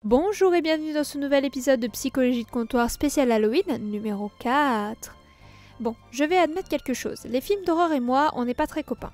Bonjour et bienvenue dans ce nouvel épisode de Psychologie de comptoir spécial Halloween, numéro 4. Bon, je vais admettre quelque chose, les films d'horreur et moi, on n'est pas très copains.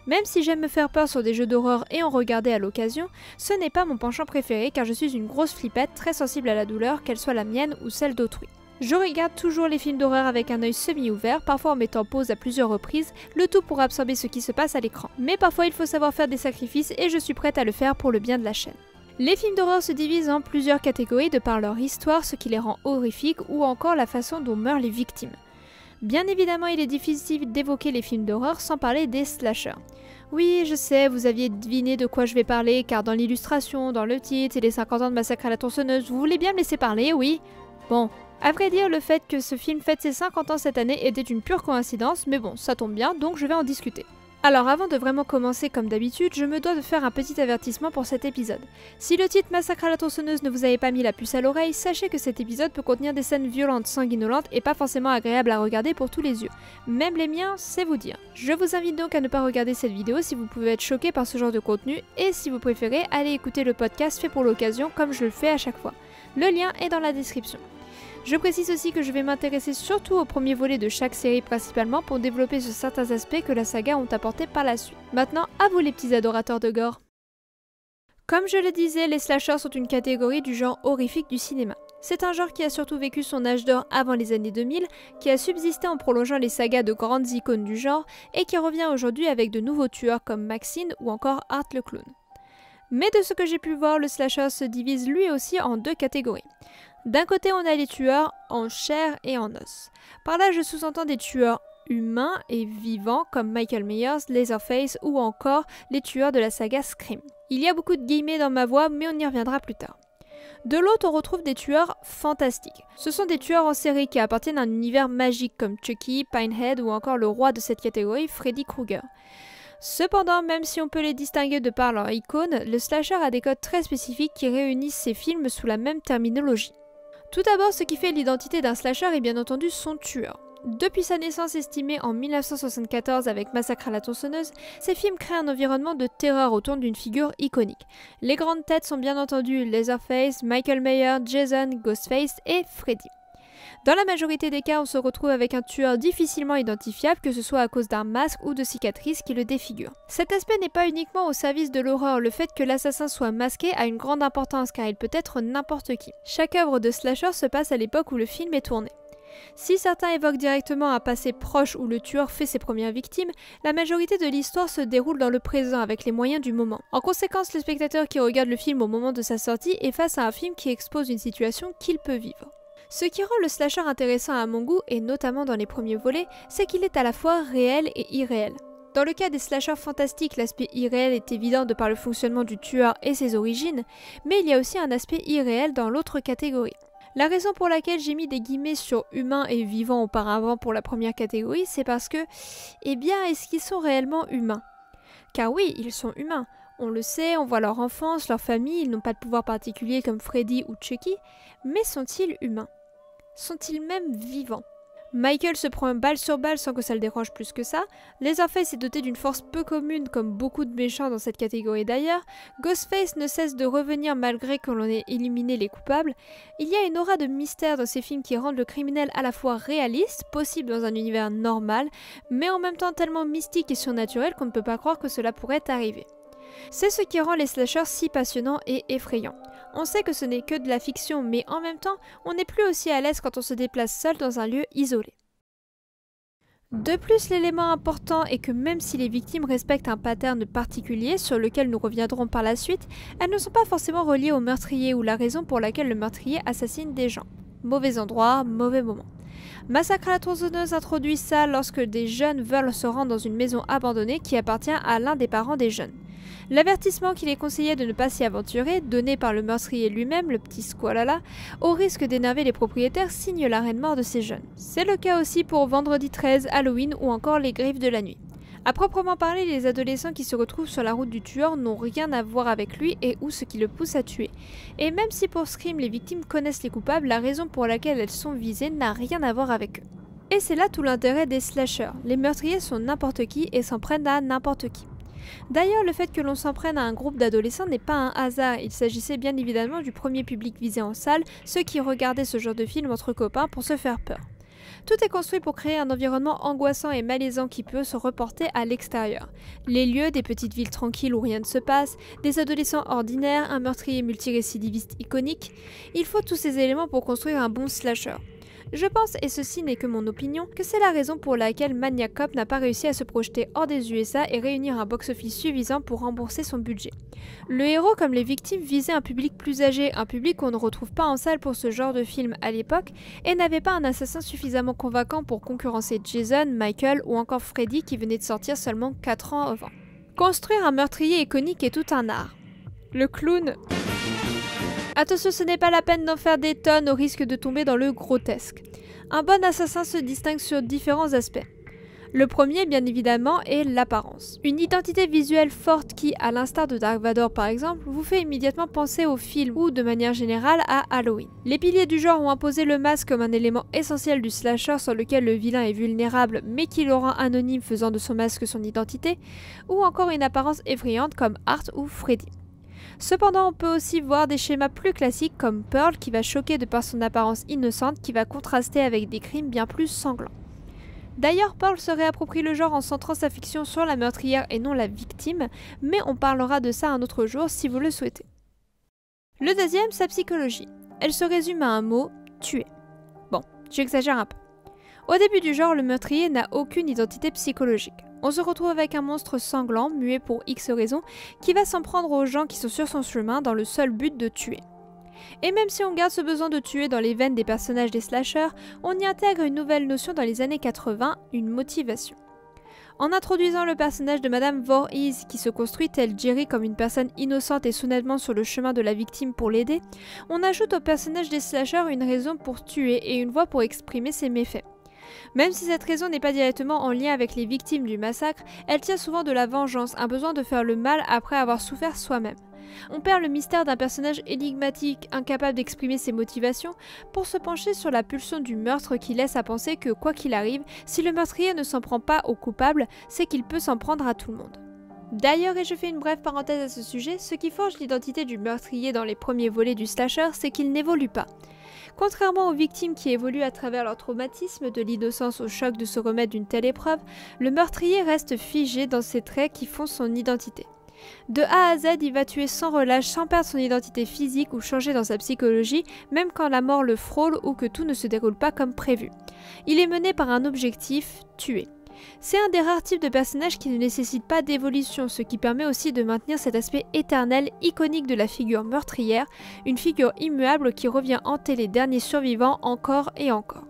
Même si j'aime me faire peur sur des jeux d'horreur et en regarder à l'occasion, ce n'est pas mon penchant préféré car je suis une grosse flippette très sensible à la douleur, qu'elle soit la mienne ou celle d'autrui. Je regarde toujours les films d'horreur avec un œil semi-ouvert, parfois en mettant pause à plusieurs reprises, le tout pour absorber ce qui se passe à l'écran. Mais parfois il faut savoir faire des sacrifices et je suis prête à le faire pour le bien de la chaîne. Les films d'horreur se divisent en plusieurs catégories de par leur histoire, ce qui les rend horrifiques ou encore la façon dont meurent les victimes. Bien évidemment, il est difficile d'évoquer les films d'horreur sans parler des slashers. Oui, je sais, vous aviez deviné de quoi je vais parler, car dans l'illustration, dans le titre et les 50 ans de Massacre à la tronçonneuse, vous voulez bien me laisser parler, oui? Bon, à vrai dire, le fait que ce film fête ses 50 ans cette année était une pure coïncidence, mais bon, ça tombe bien, donc je vais en discuter. Alors avant de vraiment commencer comme d'habitude, je me dois de faire un petit avertissement pour cet épisode. Si le titre Massacre à la tronçonneuse ne vous avait pas mis la puce à l'oreille, sachez que cet épisode peut contenir des scènes violentes, sanguinolentes et pas forcément agréables à regarder pour tous les yeux. Même les miens, c'est vous dire. Je vous invite donc à ne pas regarder cette vidéo si vous pouvez être choqué par ce genre de contenu et si vous préférez, allez écouter le podcast fait pour l'occasion comme je le fais à chaque fois. Le lien est dans la description. Je précise aussi que je vais m'intéresser surtout au premier volet de chaque série principalement pour développer sur certains aspects que la saga ont apportés par la suite. Maintenant, à vous les petits adorateurs de gore. Comme je le disais, les slashers sont une catégorie du genre horrifique du cinéma. C'est un genre qui a surtout vécu son âge d'or avant les années 2000, qui a subsisté en prolongeant les sagas de grandes icônes du genre et qui revient aujourd'hui avec de nouveaux tueurs comme Maxine ou encore Art le Clown. Mais de ce que j'ai pu voir, le slasher se divise lui aussi en deux catégories. D'un côté, on a les tueurs en chair et en os. Par là, je sous-entends des tueurs humains et vivants comme Michael Myers, Leatherface ou encore les tueurs de la saga Scream. Il y a beaucoup de guillemets dans ma voix, mais on y reviendra plus tard. De l'autre, on retrouve des tueurs fantastiques. Ce sont des tueurs en série qui appartiennent à un univers magique comme Chucky, Pinehead ou encore le roi de cette catégorie, Freddy Krueger. Cependant, même si on peut les distinguer de par leur icône, le slasher a des codes très spécifiques qui réunissent ces films sous la même terminologie. Tout d'abord, ce qui fait l'identité d'un slasher est bien entendu son tueur. Depuis sa naissance estimée en 1974 avec Massacre à la tronçonneuse, ces films créent un environnement de terreur autour d'une figure iconique. Les grandes têtes sont bien entendu Leatherface, Michael Myers, Jason, Ghostface et Freddy. Dans la majorité des cas, on se retrouve avec un tueur difficilement identifiable, que ce soit à cause d'un masque ou de cicatrices qui le défigurent. Cet aspect n'est pas uniquement au service de l'horreur, le fait que l'assassin soit masqué a une grande importance car il peut être n'importe qui. Chaque œuvre de slasher se passe à l'époque où le film est tourné. Si certains évoquent directement un passé proche où le tueur fait ses premières victimes, la majorité de l'histoire se déroule dans le présent avec les moyens du moment. En conséquence, le spectateur qui regarde le film au moment de sa sortie est face à un film qui expose une situation qu'il peut vivre. Ce qui rend le slasher intéressant à mon goût, et notamment dans les premiers volets, c'est qu'il est à la fois réel et irréel. Dans le cas des slashers fantastiques, l'aspect irréel est évident de par le fonctionnement du tueur et ses origines, mais il y a aussi un aspect irréel dans l'autre catégorie. La raison pour laquelle j'ai mis des guillemets sur humains et vivants auparavant pour la première catégorie, c'est parce que, est-ce qu'ils sont réellement humains? Car oui, ils sont humains. On le sait, on voit leur enfance, leur famille, ils n'ont pas de pouvoir particulier comme Freddy ou Chucky, mais sont-ils humains? Sont-ils même vivants? Michael se prend balle sur balle sans que ça le dérange plus que ça. Leatherface est doté d'une force peu commune comme beaucoup de méchants dans cette catégorie d'ailleurs. Ghostface ne cesse de revenir malgré que l'on ait éliminé les coupables. Il y a une aura de mystère dans ces films qui rendent le criminel à la fois réaliste, possible dans un univers normal, mais en même temps tellement mystique et surnaturel qu'on ne peut pas croire que cela pourrait arriver. C'est ce qui rend les slashers si passionnants et effrayants. On sait que ce n'est que de la fiction, mais en même temps, on n'est plus aussi à l'aise quand on se déplace seul dans un lieu isolé. De plus, l'élément important est que même si les victimes respectent un pattern particulier sur lequel nous reviendrons par la suite, elles ne sont pas forcément reliées au meurtrier ou la raison pour laquelle le meurtrier assassine des gens. Mauvais endroit, mauvais moment. Massacre à la tronçonneuse introduit ça lorsque des jeunes veulent se rendre dans une maison abandonnée qui appartient à l'un des parents des jeunes. L'avertissement qu'il est conseillé de ne pas s'y aventurer, donné par le meurtrier lui-même, le petit squalala, au risque d'énerver les propriétaires, signe l'arrêt de mort de ces jeunes. C'est le cas aussi pour Vendredi 13, Halloween ou encore Les Griffes de la Nuit. À proprement parler, les adolescents qui se retrouvent sur la route du tueur n'ont rien à voir avec lui et ou ce qui le pousse à tuer. Et même si pour Scream les victimes connaissent les coupables, la raison pour laquelle elles sont visées n'a rien à voir avec eux. Et c'est là tout l'intérêt des slashers. Les meurtriers sont n'importe qui et s'en prennent à n'importe qui. D'ailleurs, le fait que l'on s'en prenne à un groupe d'adolescents n'est pas un hasard, il s'agissait bien évidemment du premier public visé en salle, ceux qui regardaient ce genre de film entre copains pour se faire peur. Tout est construit pour créer un environnement angoissant et malaisant qui peut se reporter à l'extérieur. Les lieux, des petites villes tranquilles où rien ne se passe, des adolescents ordinaires, un meurtrier multirécidiviste iconique, il faut tous ces éléments pour construire un bon slasher. Je pense, et ceci n'est que mon opinion, que c'est la raison pour laquelle Maniac Cop n'a pas réussi à se projeter hors des USA et réunir un box-office suffisant pour rembourser son budget. Le héros, comme les victimes, visait un public plus âgé, un public qu'on ne retrouve pas en salle pour ce genre de film à l'époque, et n'avait pas un assassin suffisamment convaincant pour concurrencer Jason, Michael ou encore Freddy qui venait de sortir seulement 4 ans avant. Construire un meurtrier iconique est tout un art. Le clown... Attention, ce n'est pas la peine d'en faire des tonnes au risque de tomber dans le grotesque. Un bon assassin se distingue sur différents aspects. Le premier, bien évidemment, est l'apparence. Une identité visuelle forte qui, à l'instar de Dark Vador par exemple, vous fait immédiatement penser au film ou, de manière générale, à Halloween. Les piliers du genre ont imposé le masque comme un élément essentiel du slasher sur lequel le vilain est vulnérable mais qui le rend anonyme faisant de son masque son identité, ou encore une apparence effrayante comme Art ou Freddy. Cependant, on peut aussi voir des schémas plus classiques comme Pearl qui va choquer de par son apparence innocente qui va contraster avec des crimes bien plus sanglants. D'ailleurs, Pearl se réapproprie le genre en centrant sa fiction sur la meurtrière et non la victime, mais on parlera de ça un autre jour si vous le souhaitez. Le deuxième, sa psychologie. Elle se résume à un mot, tuer. Bon, j'exagère un peu. Au début du genre, le meurtrier n'a aucune identité psychologique. On se retrouve avec un monstre sanglant, muet pour X raisons, qui va s'en prendre aux gens qui sont sur son chemin dans le seul but de tuer. Et même si on garde ce besoin de tuer dans les veines des personnages des slashers, on y intègre une nouvelle notion dans les années 80, une motivation. En introduisant le personnage de Madame Voorhees qui se construit tel Jerry comme une personne innocente et soudainement sur le chemin de la victime pour l'aider, on ajoute au personnage des slashers une raison pour tuer et une voix pour exprimer ses méfaits. Même si cette raison n'est pas directement en lien avec les victimes du massacre, elle tient souvent de la vengeance, un besoin de faire le mal après avoir souffert soi-même. On perd le mystère d'un personnage énigmatique, incapable d'exprimer ses motivations, pour se pencher sur la pulsion du meurtre qui laisse à penser que, quoi qu'il arrive, si le meurtrier ne s'en prend pas au coupable, c'est qu'il peut s'en prendre à tout le monde. D'ailleurs, et je fais une brève parenthèse à ce sujet, ce qui forge l'identité du meurtrier dans les premiers volets du slasher, c'est qu'il n'évolue pas. Contrairement aux victimes qui évoluent à travers leur traumatisme, de l'innocence au choc de se remettre d'une telle épreuve, le meurtrier reste figé dans ses traits qui font son identité. De A à Z, il va tuer sans relâche, sans perdre son identité physique ou changer dans sa psychologie, même quand la mort le frôle ou que tout ne se déroule pas comme prévu. Il est mené par un objectif, tuer. C'est un des rares types de personnages qui ne nécessitent pas d'évolution, ce qui permet aussi de maintenir cet aspect éternel, iconique de la figure meurtrière, une figure immuable qui revient hanter les derniers survivants encore et encore.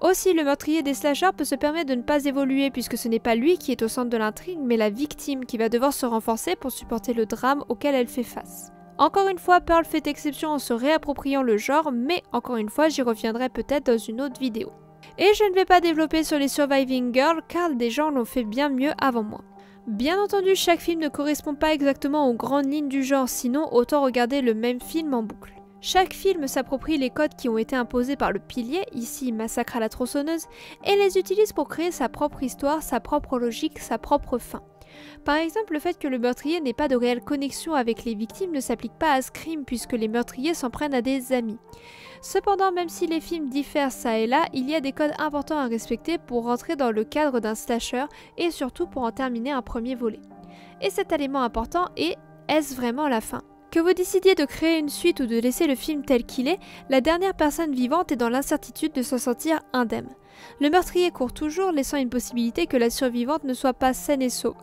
Aussi, le meurtrier des slashers peut se permettre de ne pas évoluer puisque ce n'est pas lui qui est au centre de l'intrigue, mais la victime qui va devoir se renforcer pour supporter le drame auquel elle fait face. Encore une fois, Pearl fait exception en se réappropriant le genre, mais encore une fois, j'y reviendrai peut-être dans une autre vidéo. Et je ne vais pas développer sur les Surviving Girls car des gens l'ont fait bien mieux avant moi. Bien entendu, chaque film ne correspond pas exactement aux grandes lignes du genre, sinon autant regarder le même film en boucle. Chaque film s'approprie les codes qui ont été imposés par le pilier, ici Massacre à la tronçonneuse, et les utilise pour créer sa propre histoire, sa propre logique, sa propre fin. Par exemple, le fait que le meurtrier n'ait pas de réelle connexion avec les victimes ne s'applique pas à Scream puisque les meurtriers s'en prennent à des amis. Cependant, même si les films diffèrent ça et là, il y a des codes importants à respecter pour rentrer dans le cadre d'un slasher et surtout pour en terminer un premier volet. Et cet élément important est, est-ce vraiment la fin ? Que vous décidiez de créer une suite ou de laisser le film tel qu'il est, la dernière personne vivante est dans l'incertitude de s'en sortir indemne. Le meurtrier court toujours, laissant une possibilité que la survivante ne soit pas saine et sauve.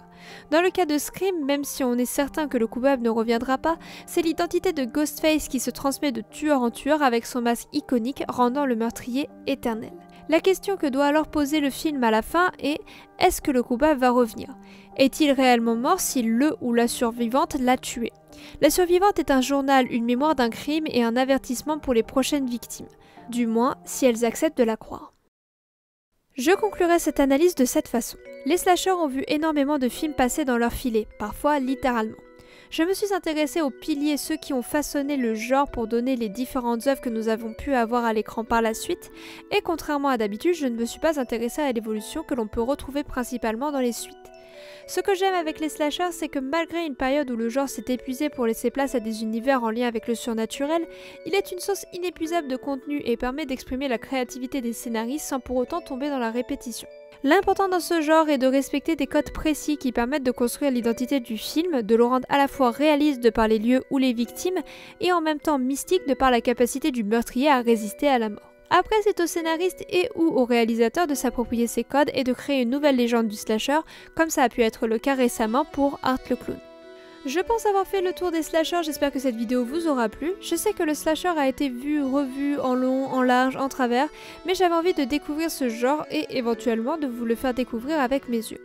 Dans le cas de Scream, même si on est certain que le coupable ne reviendra pas, c'est l'identité de Ghostface qui se transmet de tueur en tueur avec son masque iconique rendant le meurtrier éternel. La question que doit alors poser le film à la fin est « Est-ce que le coupable va revenir ? Est-il réellement mort si le ou la survivante l'a tué ?» La survivante est un journal, une mémoire d'un crime et un avertissement pour les prochaines victimes. Du moins, si elles acceptent de la croire. Je conclurai cette analyse de cette façon. Les slashers ont vu énormément de films passer dans leur filet, parfois littéralement. Je me suis intéressée aux piliers, ceux qui ont façonné le genre pour donner les différentes œuvres que nous avons pu avoir à l'écran par la suite, et contrairement à d'habitude, je ne me suis pas intéressée à l'évolution que l'on peut retrouver principalement dans les suites. Ce que j'aime avec les slashers, c'est que malgré une période où le genre s'est épuisé pour laisser place à des univers en lien avec le surnaturel, il est une source inépuisable de contenu et permet d'exprimer la créativité des scénaristes sans pour autant tomber dans la répétition. L'important dans ce genre est de respecter des codes précis qui permettent de construire l'identité du film, de le rendre à la fois réaliste de par les lieux ou les victimes, et en même temps mystique de par la capacité du meurtrier à résister à la mort. Après, c'est au scénariste et ou au réalisateur de s'approprier ces codes et de créer une nouvelle légende du slasher, comme ça a pu être le cas récemment pour Art le Clown. Je pense avoir fait le tour des slashers, j'espère que cette vidéo vous aura plu. Je sais que le slasher a été vu, revu en long, en large, en travers, mais j'avais envie de découvrir ce genre et éventuellement de vous le faire découvrir avec mes yeux.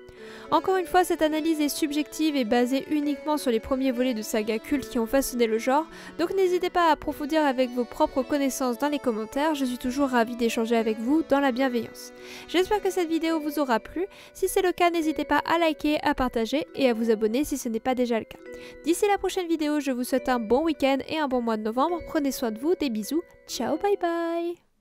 Encore une fois, cette analyse est subjective et basée uniquement sur les premiers volets de sagas cultes qui ont façonné le genre, donc n'hésitez pas à approfondir avec vos propres connaissances dans les commentaires, je suis toujours ravie d'échanger avec vous dans la bienveillance. J'espère que cette vidéo vous aura plu, si c'est le cas n'hésitez pas à liker, à partager et à vous abonner si ce n'est pas déjà le cas. D'ici la prochaine vidéo, je vous souhaite un bon week-end et un bon mois de novembre, prenez soin de vous, des bisous, ciao bye bye.